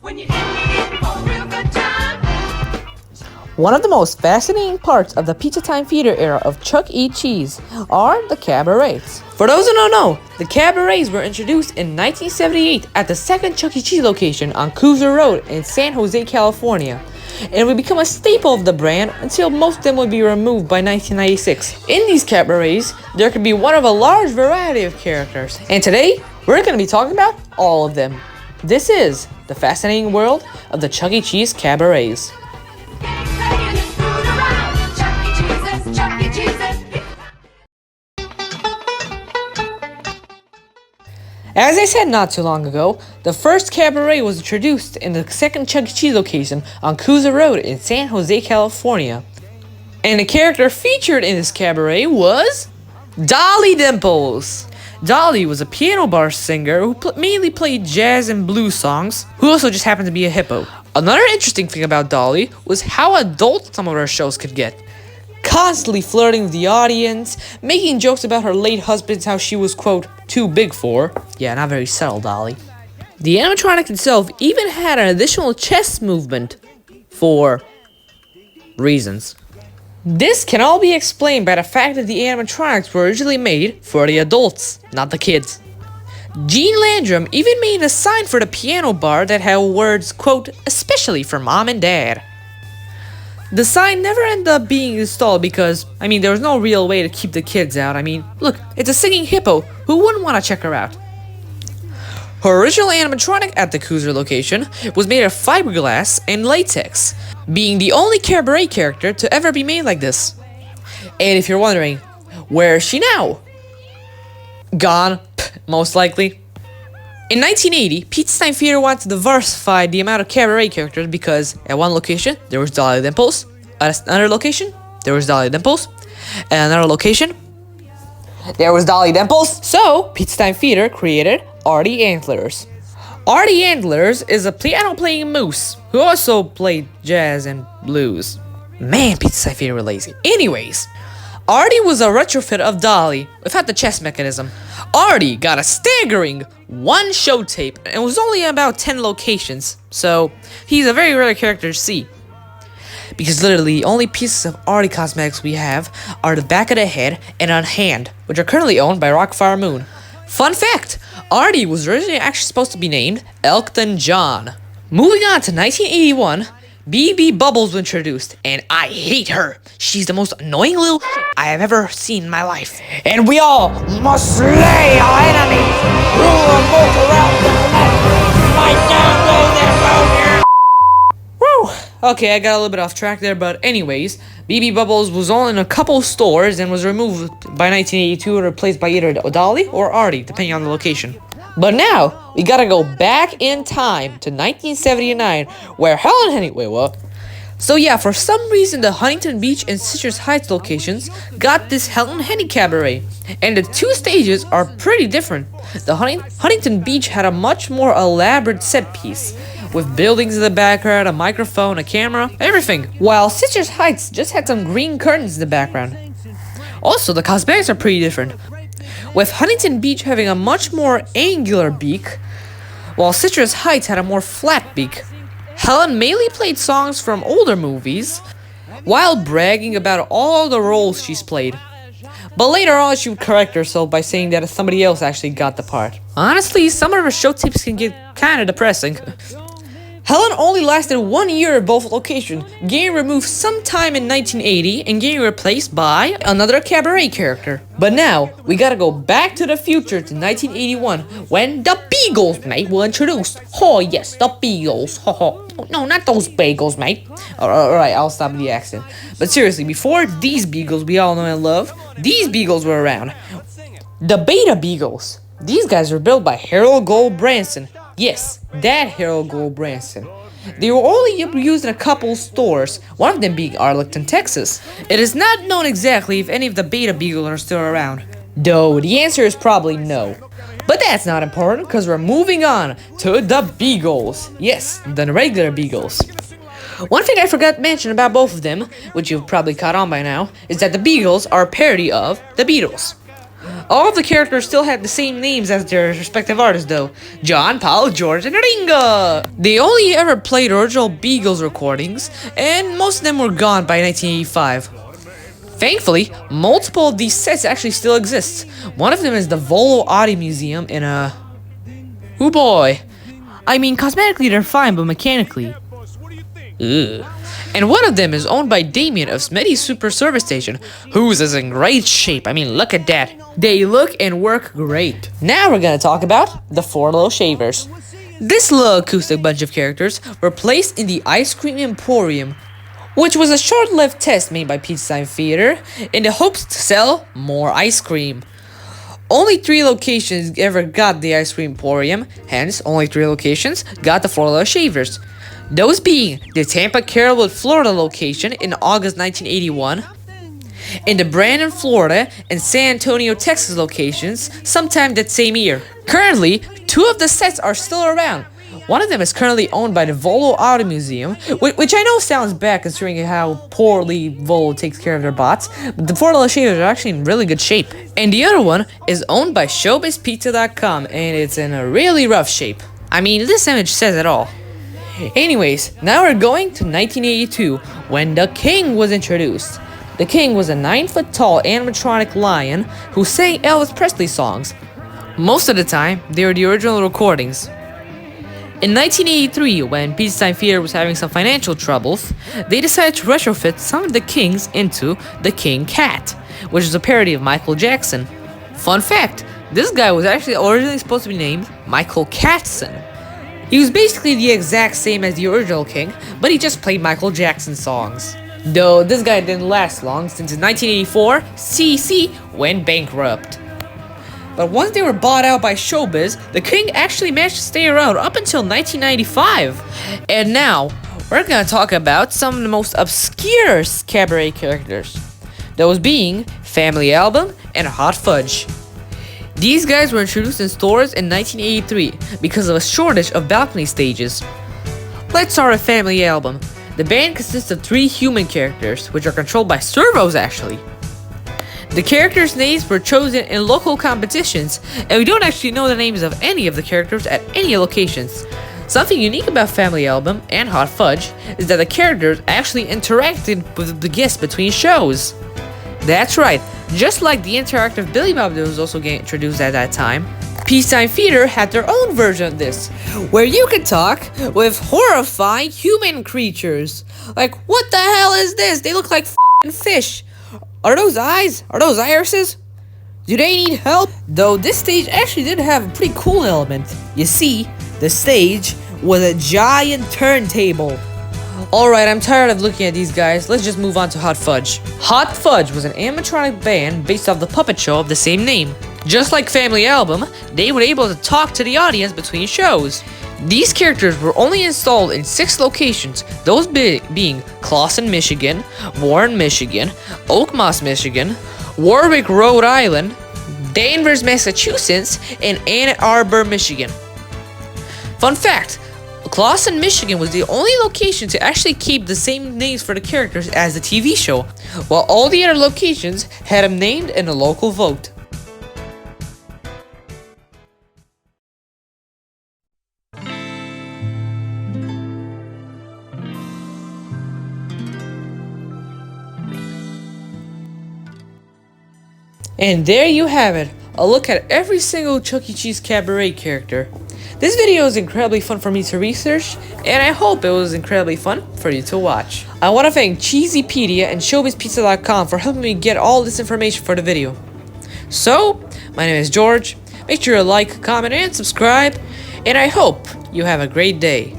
When you're in for a real good time. One of the most fascinating parts of the Pizza Time Theater era of Chuck E. Cheese are the cabarets. For those who don't know, the cabarets were introduced in 1978 at the second Chuck E. Cheese location on Cruiser Road in San Jose, California, and would become a staple of the brand until most of them would be removed by 1996. In these cabarets, there could be one of a large variety of characters, and today, we're going to be talking about all of them. This is the fascinating world of the Chuck E. Cheese cabarets. As I said not too long ago, the first cabaret was introduced in the second Chuck E. Cheese location on Cruiser Road in San Jose, California. And the character featured in this cabaret was Dolli Dimples. Dolly was a piano bar singer who mainly played jazz and blues songs, who also just happened to be a hippo. Another interesting thing about Dolly was how adult some of her shows could get. Constantly flirting with the audience, making jokes about her late husband, how she was, quote, too big for. Yeah, not very subtle, Dolly. The animatronic itself even had an additional chest movement for reasons. This can all be explained by the fact that the animatronics were originally made for the adults, not the kids. Gene Landrum even made a sign for the piano bar that had words, quote, especially for mom and dad. The sign never ended up being installed because, there was no real way to keep the kids out. Look, it's a singing hippo. Who wouldn't want to check her out? Her original animatronic at the Cruiser location was made of fiberglass and latex, being the only cabaret character to ever be made like this. And if you're wondering, where is she now? Gone, most likely. In 1980, Pizza Time Theater wanted to diversify the amount of cabaret characters because at one location, there was Dolli Dimples, at another location, there was Dolli Dimples, at another location, there was Dolli Dimples. So, Pizza Time Theater created Artie Antlers. Artie Antlers is a piano-playing moose who also played jazz and blues. Man, Pizza Time Theater were lazy. Anyways, Artie was a retrofit of Dolly without the chest mechanism. Artie got a staggering one show tape and was only in about 10 locations, so he's a very rare character to see. Because literally, the only pieces of Artie cosmetics we have are the back of the head and a hand, which are currently owned by Rockfire Moon. Fun fact, Artie was originally actually supposed to be named Elton John. Moving on to 1981, B.B Bubles was introduced, and I hate her. She's the most annoying little shit I have ever seen in my life. And we all must slay our enemies, rule them both around the planet, fight down those that oppose you. Woo! Okay, I got a little bit off track there, but anyways, B.B Bubles was only in a couple stores and was removed by 1982 and replaced by either Dolly or Artie, depending on the location. But now, we gotta go back in time to 1979, where Hellen Henny, wait, what? So yeah, for some reason, the Huntington Beach and Citrus Heights locations got this Hellen Henny cabaret, and the two stages are pretty different. The Huntington Beach had a much more elaborate set piece, with buildings in the background, a microphone, a camera, everything, while Citrus Heights just had some green curtains in the background. Also, the cosmetics are pretty different, with Huntington Beach having a much more angular beak, while Citrus Heights had a more flat beak. Helen mainly played songs from older movies, while bragging about all the roles she's played. But later on, she would correct herself by saying that somebody else actually got the part. Honestly, some of her show tips can get kinda depressing. Helen only lasted 1 year at both locations, getting removed sometime in 1980 and getting replaced by another cabaret character. But now, we gotta go back to the future to 1981 when the Beagles, mate, were introduced. Oh yes, the Beagles. No, not those bagels, mate. Alright, I'll stop the accent. But seriously, before these Beagles we all know and love, these Beagles were around. The Beta Beagles. These guys were built by Harold Gold Branson. Yes, that Harold Gold Branson. They were only used in a couple stores, one of them being Arlington, Texas. It is not known exactly if any of the Beta Beagles are still around, though the answer is probably no. But that's not important, because we're moving on to the Beagles. Yes, the regular Beagles. One thing I forgot to mention about both of them, which you've probably caught on by now, is that the Beagles are a parody of the Beatles. All of the characters still had the same names as their respective artists though. John, Paul, George, and Ringo! They only ever played original Beagles recordings, and most of them were gone by 1985. Thankfully, multiple of these sets actually still exist. One of them is the Volo Audio Museum in oh boy. I mean, cosmetically they're fine, but mechanically. Ugh. And one of them is owned by Damien of Smitty's Super Service Station, whose is in great shape. I mean, look at that. They look and work great. Now we're gonna talk about the Four Little Shavers. This little acoustic bunch of characters were placed in the Ice Cream Emporium, which was a short-lived test made by Pizza Time Theater in the hopes to sell more ice cream. Only 3 locations ever got the Ice Cream Emporium, hence only 3 locations got the Four Little Shavers. Those being the Tampa Carrollwood, Florida location in August 1981, and the Brandon, Florida and San Antonio, Texas locations sometime that same year. Currently, 2 of the sets are still around. One of them is currently owned by the Volo Auto Museum, which I know sounds bad considering how poorly Volo takes care of their bots, but the Four Little Shavers are actually in really good shape. And the other one is owned by ShowbizPizza.com, and it's in a really rough shape. I mean, this image says it all. Anyways, now we're going to 1982, when the King was introduced. The King was a 9-foot-tall animatronic lion who sang Elvis Presley songs. Most of the time, they were the original recordings. In 1983, when Pizza Time Theater was having some financial troubles, they decided to retrofit some of the Kings into the King Cat, which is a parody of Michael Jackson. Fun fact, this guy was actually originally supposed to be named Michael Katzen. He was basically the exact same as the original King, but he just played Michael Jackson songs. Though this guy didn't last long, since in 1984, CC went bankrupt. But once they were bought out by Showbiz, the King actually managed to stay around up until 1995. And now, we're gonna talk about some of the most obscure cabaret characters. Those being Family Album and Hot Fudge. These guys were introduced in stores in 1983 because of a shortage of balcony stages. Let's start with Family Album. The band consists of 3 human characters, which are controlled by servos actually. The characters' names were chosen in local competitions, and we don't actually know the names of any of the characters at any locations. Something unique about Family Album and Hot Fudge is that the characters actually interacted with the guests between shows. That's right, just like the interactive Billy Bob that was also getting introduced at that time, Pizza Time Theater had their own version of this, where you could talk with horrifying human creatures. Like, what the hell is this? They look like f***ing fish. Are those eyes? Are those irises? Do they need help? Though this stage actually did have a pretty cool element. You see, the stage was a giant turntable. Alright, I'm tired of looking at these guys. Let's just move on to Hot Fudge. Hot Fudge was an animatronic band based off the puppet show of the same name. Just like Family Album, they were able to talk to the audience between shows. These characters were only installed in 6 locations, those being Clawson, Michigan, Warren, Michigan, Oakmoss, Michigan, Warwick, Rhode Island, Danvers, Massachusetts, and Ann Arbor, Michigan. Fun fact, Clawson, Michigan was the only location to actually keep the same names for the characters as the TV show, while all the other locations had them named in a local vote. And there you have it, a look at every single Chuck E. Cheese Cabaret character. This video is incredibly fun for me to research, and I hope it was incredibly fun for you to watch. I want to thank Cheesypedia and ShowbizPizza.com for helping me get all this information for the video. So, my name is George, make sure to like, comment, and subscribe, and I hope you have a great day.